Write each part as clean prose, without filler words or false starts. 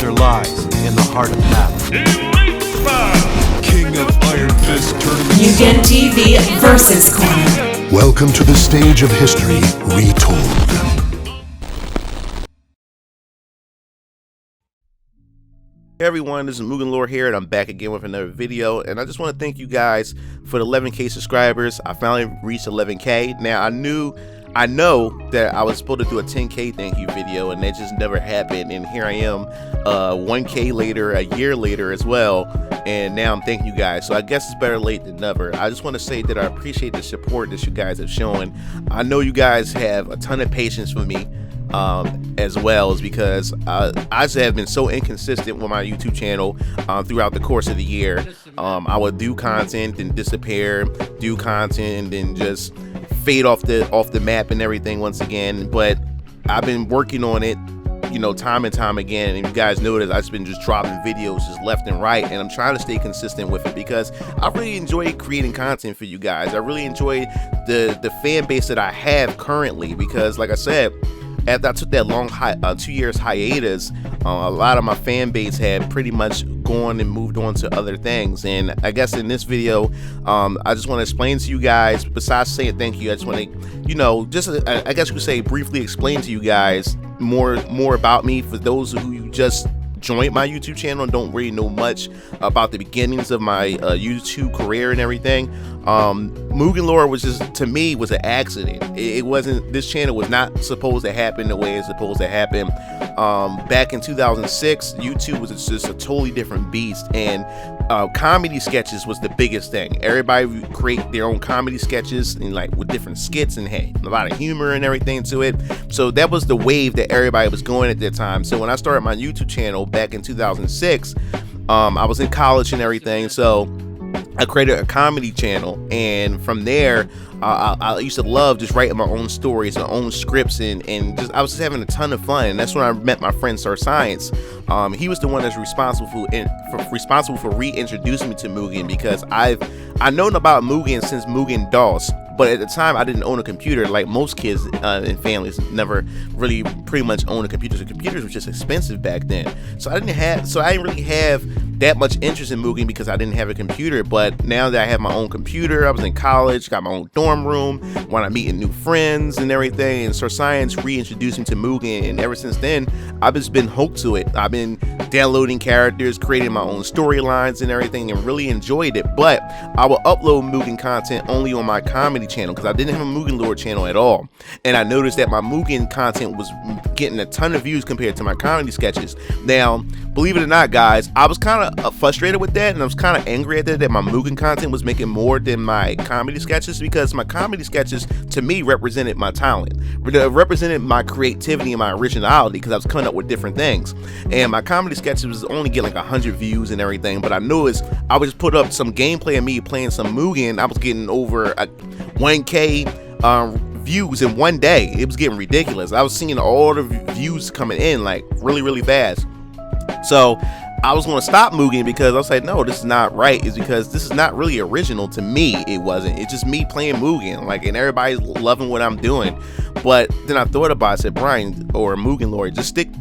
answer lies in the heart of battle. King of Iron Fist Tournament. Mugen TV versus Corner. Welcome to the stage of history retold. Hey everyone, this is MugenLord here, and I'm back again with another video. And I just want to thank you guys for the 11K subscribers. I finally reached 11K. Now I know that I was supposed to do a 10K thank you video, and that just never happened. And here I am, 1K later, a year later as well, and now I'm thanking you guys. So I guess it's better late than never. I just want to say that I appreciate the support that you guys have shown. I know you guys have a ton of patience with me. As well as because I have been so inconsistent with my YouTube channel throughout the course of the year. I would do content and disappear, do content and then just fade off the map and everything once again. But I've been working on it, you know, time and time again, and you guys notice I've been just dropping videos just left and right, and I'm trying to stay consistent with it because I really enjoy creating content for you guys. I really enjoy the fan base that I have currently, because like I said, after I took that long 2 years hiatus, a lot of my fan base had pretty much gone and moved on to other things. And I guess in this video, I just want to explain to you guys, besides saying thank you, I just want to, you know, just I guess you could say briefly explain to you guys more about me, for those who you just joined my YouTube channel and don't really know much about the beginnings of my YouTube career and everything. MugenLord was just, to me, was an accident. It wasn't, this channel was not supposed to happen the way it's supposed to happen. Back in 2006, YouTube was just a totally different beast, and comedy sketches was the biggest thing. Everybody would create their own comedy sketches, and like with different skits, and hey, a lot of humor and everything to it. So that was the wave that everybody was going at that time. So when I started my YouTube channel back in 2006, I was in college and everything, so I created a comedy channel, and from there I used to love just writing my own stories, my own scripts, and just I was just having a ton of fun. And that's when I met my friend Sir Science. He was the one that's responsible for reintroducing me to Mugen, because I've known about Mugen since Mugen DOS. But at the time, I didn't own a computer. Like most kids and families never really pretty much owned a computer. So computers were just expensive back then. So I didn't really have that much interest in Mugen because I didn't have a computer. But now that I have my own computer, I was in college, got my own dorm room, when I'm meeting new friends and everything, and Sir Science reintroduced me to Mugen, and ever since then, I've just been hooked to it. I've been downloading characters, creating my own storylines and everything, and really enjoyed it. But I will upload Mugen content only on my comedy channel, because I didn't have a MugenLord channel at all, and I noticed that my Mugen content was getting a ton of views compared to my comedy sketches. Now, believe it or not, guys, I was kind of frustrated with that, and I was kind of angry at that my Mugen content was making more than my comedy sketches, because my comedy sketches to me represented my talent, represented my creativity and my originality, because I was coming up with different things. And my comedy sketches was only getting like 100 views and everything, but I noticed I would just put up some gameplay of me playing some Mugen, I was getting over 1K views in one day. It was getting ridiculous. I was seeing all the views coming in like really fast. So I was going to stop Mugen, because I was like, no, this is not right. It's because this is not really original to me. It wasn't. It's just me playing Mugen, like, and everybody's loving what I'm doing. But then I thought about it. I said, Brian or MugenLord, just stick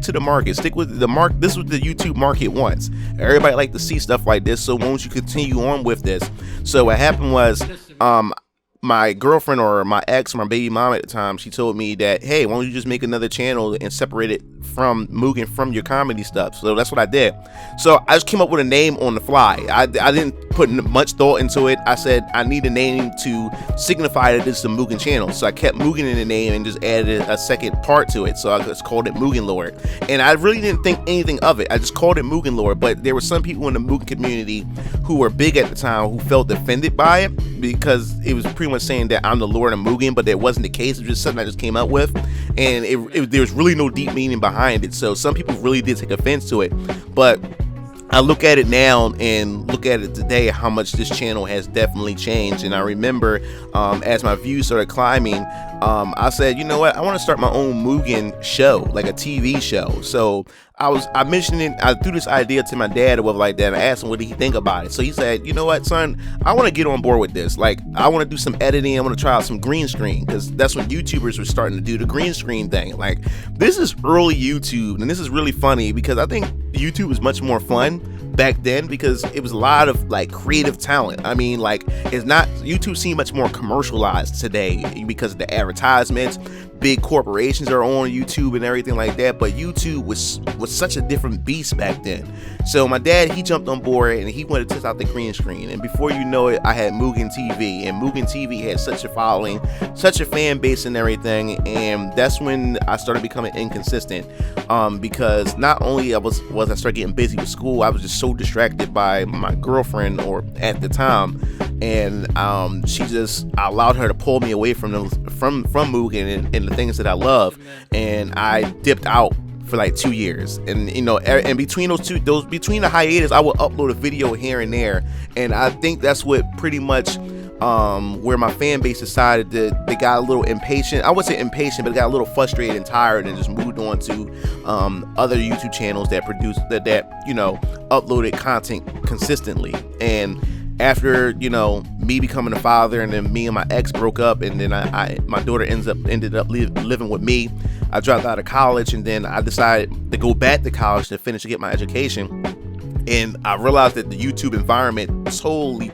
to the market. Stick with the market. This is what the YouTube market wants. Everybody like to see stuff like this. So won't you continue on with this? So what happened was, my girlfriend, or my ex, my baby mom at the time, she told me that, hey, why don't you just make another channel and separate it from Mugen, from your comedy stuff? So that's what I did. So I just came up with a name on the fly. I didn't put much thought into it. I said I need a name to signify that this is a Mugen channel. So I kept Mugen in the name and just added a second part to it. So I just called it MugenLord. And I really didn't think anything of it. I just called it MugenLord. But there were some people in the Mugen community who were big at the time who felt offended by it, because it was pretty much saying that I'm the Lord of Mugen, but that wasn't the case. It was just something I just came up with, and there was really no deep meaning behind it. So some people really did take offense to it, but I look at it now and look at it today, how much this channel has definitely changed. And I remember as my views started climbing, I said, you know what, I want to start my own Mugen show, like a TV show. So I mentioned it, I threw this idea to my dad or whatever like that, and I asked him what did he think about it. So he said, you know what, son, I want to get on board with this. Like, I want to do some editing, I want to try out some green screen, because that's when YouTubers were starting to do the green screen thing. Like, this is early YouTube, and this is really funny because I think YouTube was much more fun back then because it was a lot of like creative talent. I mean, like, it's not, YouTube seems much more commercialized today because of the advertisements. Big corporations are on YouTube and everything like that, but YouTube was such a different beast back then. So my dad, he jumped on board and he wanted to test out the green screen, and before you know it, I had Mugen TV, and Mugen TV had such a following, such a fan base and everything. And that's when I started becoming inconsistent, because not only was I started getting busy with school, I was just so distracted by my girlfriend, or at the time, and I allowed her to pull me away from Mugen and the things that I love, and I dipped out for like 2 years. And you know, and between between the hiatus, I would upload a video here and there, and I think that's what pretty much where my fan base decided that they got a little impatient. I would say impatient, but they got a little frustrated and tired, and just moved on to other YouTube channels that produce that you know, uploaded content consistently. And after, you know, me becoming a father, and then me and my ex broke up, and then my daughter ended up living with me. I dropped out of college, and then I decided to go back to college to finish to get my education. And I realized that the YouTube environment totally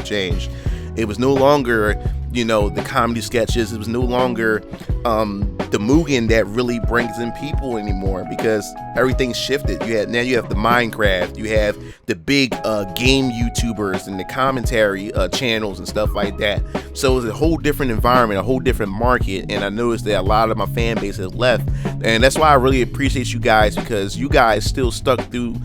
changed. It was no longer, you know, the comedy sketches. It was no longer the Mugen that really brings in people anymore, because everything shifted. Now you have the Minecraft, you have the big game YouTubers and the commentary channels and stuff like that. So it was a whole different environment, a whole different market, and I noticed that a lot of my fan base has left. And that's why I really appreciate you guys, because you guys still stuck through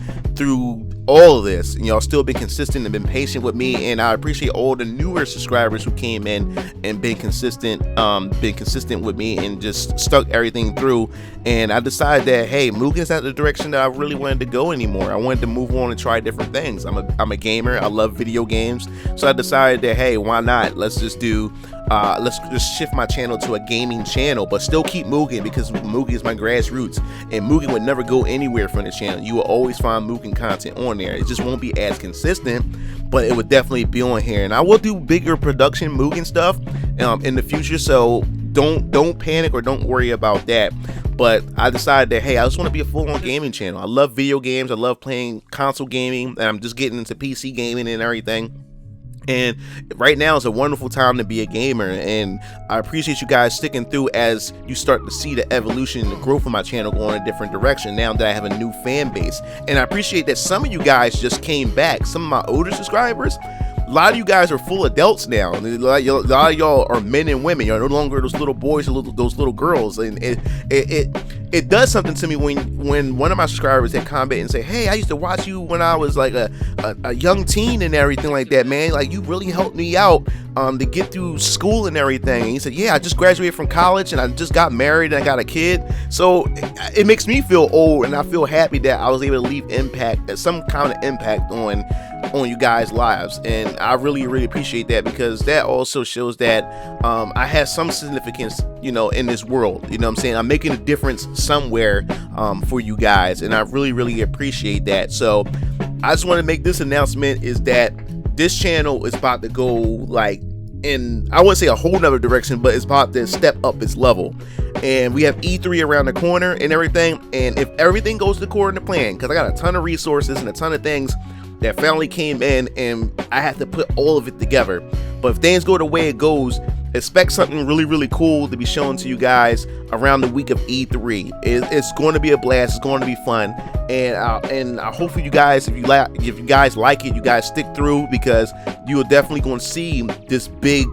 all of this, and y'all still been consistent and been patient with me. And I appreciate all the newer subscribers who came in and been consistent with me and just stuck everything through. And I decided that, hey, Mugen's not the direction that I really wanted to go anymore. I wanted to move on and try different things. I'm a gamer, I love video games, so I decided that, hey, why not, let's just shift my channel to a gaming channel, but still keep Mugen, because Mugen is my grassroots, and Mugen would never go anywhere from the channel. You will always find Mugen content on there. It just won't be as consistent, but it would definitely be on here. And I will do bigger production Mugen stuff in the future, so don't panic or don't worry about that. But I decided that, hey, I just want to be a full-on gaming channel. I love video games, I love playing console gaming, and I'm just getting into PC gaming and everything. And right now is a wonderful time to be a gamer, and I appreciate you guys sticking through as you start to see the evolution and the growth of my channel going a different direction now that I have a new fan base. And I appreciate that some of you guys just came back. Some of my older subscribers, a lot of you guys are full adults now. A lot of y'all are men and women. You're no longer those little boys or those little girls. And it does something to me when one of my subscribers had comment and say, hey, I used to watch you when I was like a young teen and everything like that, man. Like, you really helped me out to get through school and everything. And he said, yeah, I just graduated from college and I just got married and I got a kid. So it makes me feel old, and I feel happy that I was able to leave some kind of impact on you guys' lives. And I really appreciate that, because that also shows that I have some significance, you know, in this world. You know what I'm saying? I'm making a difference somewhere for you guys, and I really appreciate that. So I just want to make this announcement, is that this channel is about to go like in, I wouldn't say a whole nother direction, but it's about to step up its level. And we have E3 around the corner and everything, and if everything goes according to plan, because I got a ton of resources and a ton of things that finally came in, and I have to put all of it together. But if things go the way it goes, expect something really cool to be shown to you guys around the week of E3. It's going to be a blast. It's going to be fun, and I hope for you guys, if you guys like it, you guys stick through, because you are definitely going to see this big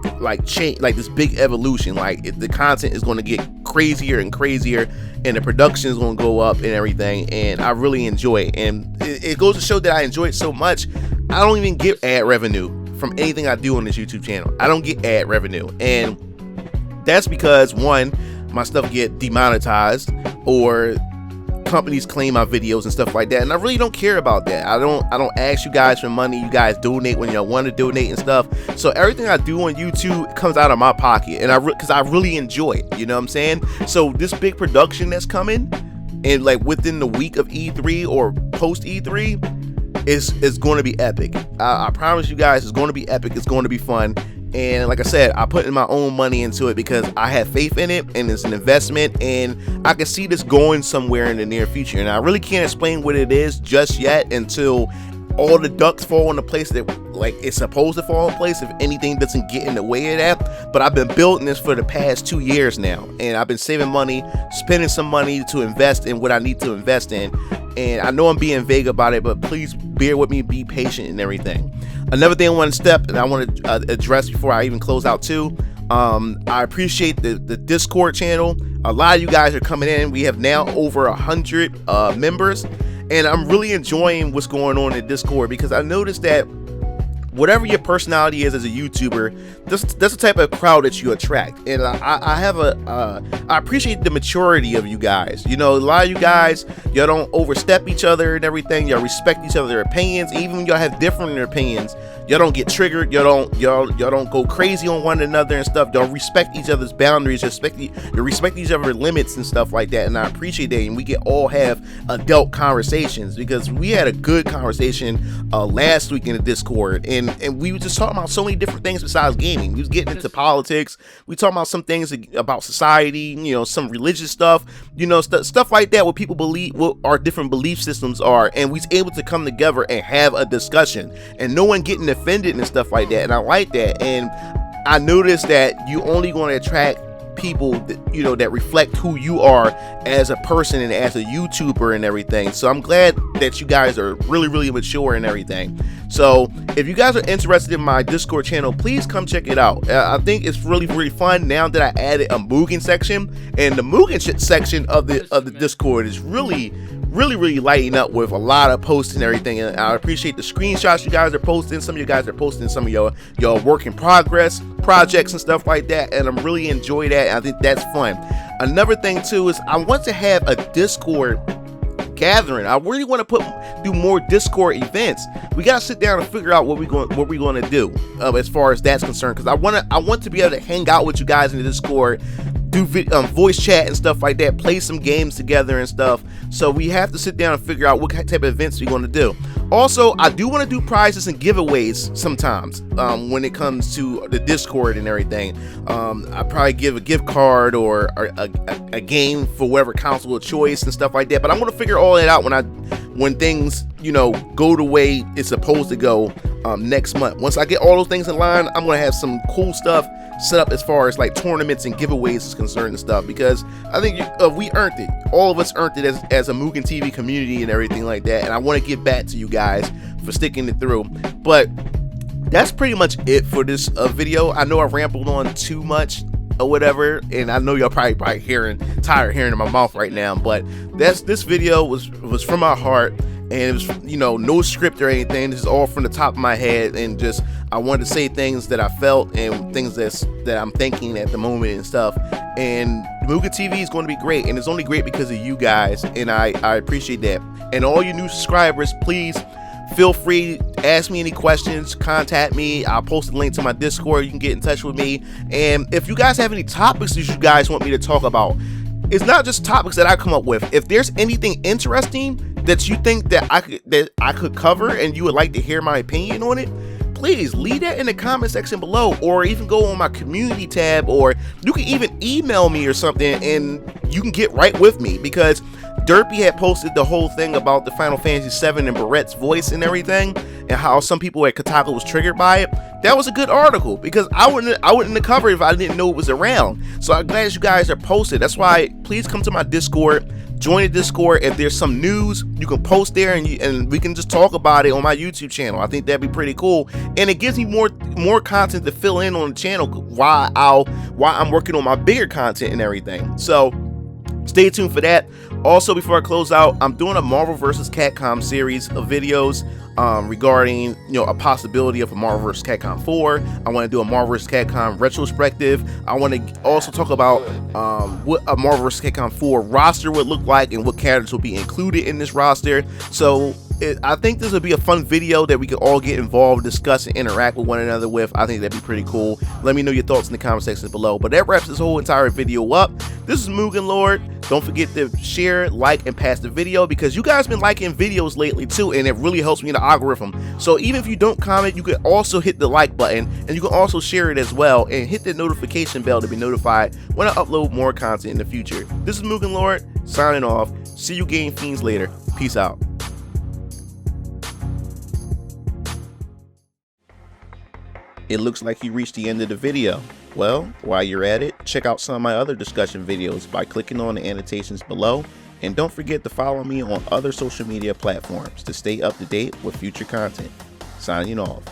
change, like this big evolution. Like, the content is going to get crazier and crazier, and the production is going to go up and everything. And I really enjoy it, and it goes to show that I enjoy it so much. I don't even get ad revenue from anything I do on this YouTube channel. I don't get ad revenue, and that's because, one, my stuff get demonetized, or companies claim my videos and stuff like that, and I really don't care about that. I don't ask you guys for money. You guys donate when you want to donate and stuff. So everything I do on YouTube comes out of my pocket, and because I really enjoy it. You know what I'm saying? So this big production that's coming, and like within the week of E3 or post E3, is going to be epic. I promise you guys, it's going to be epic. It's going to be fun. And like I said, I put in my own money into it because I have faith in it, and it's an investment, and I can see this going somewhere in the near future. And I really can't explain what it is just yet until all the ducks fall into place that like it's supposed to fall in place, if anything doesn't get in the way of that. But I've been building this for the past 2 years now, and I've been saving money, spending some money to invest in what I need to invest in. And I know I'm being vague about it, but please bear with me, be patient and everything. Another thing I want to I want to address before I even close out too, I appreciate the Discord channel. A lot of you guys are coming in. We have now over 100 members, and I'm really enjoying what's going on in Discord, because I noticed that whatever your personality is as a YouTuber, that's the type of crowd that you attract. And I appreciate the maturity of you guys. You know, a lot of you guys, y'all don't overstep each other and everything. Y'all respect each other's opinions, even when y'all have different opinions. Y'all don't get triggered. Y'all don't go crazy on one another and stuff. Y'all respect each other's boundaries. You respect each other's limits and stuff like that. And I appreciate that. And we can all have adult conversations, because we had a good conversation last week in the Discord, and we were just talking about so many different things besides gaming. We was getting into politics. We talking about some things about society, you know, some religious stuff, you know, stuff like that, what people believe, what our different belief systems are, and we was able to come together and have a discussion, and no one getting offended and stuff like that. And I like that. And I noticed that you only going to attract people that, you know, that reflect who you are as a person and as a YouTuber and everything. So I'm glad that you guys are really, really mature and everything. So if you guys are interested in my Discord channel, please come check it out. I think it's really, really fun now that I added a Mugen section, and the Mugen section of the Discord is really lighting up with a lot of posts and everything. And I appreciate the screenshots you guys are posting. Some of you guys are posting some of your work in progress projects and stuff like that, and I'm really enjoying that. I think that's fun. Another thing too is I want to have a Discord gathering. I really want to do more Discord events. We gotta sit down and figure out what we're going to do as far as that's concerned, because I want to be able to hang out with you guys in the Discord, do voice chat and stuff like that, play some games together and stuff. So we have to sit down and figure out what type of events we're going to do. Also, I do want to do prizes and giveaways sometimes when it comes to the Discord and everything. I probably give a gift card or a game for whatever console of choice and stuff like that. But I'm going to figure all that out when things, you know, go the way it's supposed to go next month. Once I get all those things in line, I'm going to have some cool stuff set up as far as like tournaments and giveaways is concerned and stuff, because I think we earned it. All of us earned it as a Mugen TV community and everything like that, and I want to give back to you guys for sticking it through. But that's pretty much it for this video. I know I rambled on too much or whatever, and I know y'all probably tired of hearing in my mouth right now, but this video was from my heart, and it was, you know, no script or anything. This is all from the top of my head, and just I wanted to say things that I felt and things that I'm thinking at the moment and stuff. And Mugen TV is going to be great, and it's only great because of you guys, and I appreciate that. And all you new subscribers, please feel free to ask me any questions, contact me. I'll post a link to my Discord. You can get in touch with me. And if you guys have any topics that you guys want me to talk about, it's not just topics that I come up with. If there's anything interesting that you think that I could cover and you would like to hear my opinion on it, please leave that in the comment section below, or even go on my community tab, or you can even email me or something and you can get right with me, because Derpy had posted the whole thing about the Final Fantasy VII and Barette's voice and everything, and how some people at Kotaku was triggered by it. That was a good article, because I wouldn't have covered it if I didn't know it was around. So I'm glad you guys are posted. That's why please come to my Discord, join the Discord. If there's some news, you can post there, and we can just talk about it on my YouTube channel. I think that'd be pretty cool, and it gives me more content to fill in on the channel while I'm working on my bigger content and everything. So stay tuned for that. Also, before I close out, I'm doing a Marvel vs. Capcom series of videos regarding, a possibility of a Marvel vs. Capcom 4. I want to do a Marvel vs. Capcom retrospective. I want to also talk about what a Marvel vs. Capcom 4 roster would look like and what characters will be included in this roster. So I think this would be a fun video that we could all get involved, discuss, and interact with one another with. I think that'd be pretty cool. Let me know your thoughts in the comment section below. But that wraps this whole entire video up. This is MugenLord. Don't forget to share, like, and pass the video, because you guys been liking videos lately too, and it really helps me in the algorithm. So even if you don't comment, you can also hit the like button, and you can also share it as well, and hit the notification bell to be notified when I upload more content in the future. This is MugenLord signing off. See you game fiends later. Peace out. It looks like you reached the end of the video. Well, while you're at it, check out some of my other discussion videos by clicking on the annotations below, and don't forget to follow me on other social media platforms to stay up to date with future content. Signing off.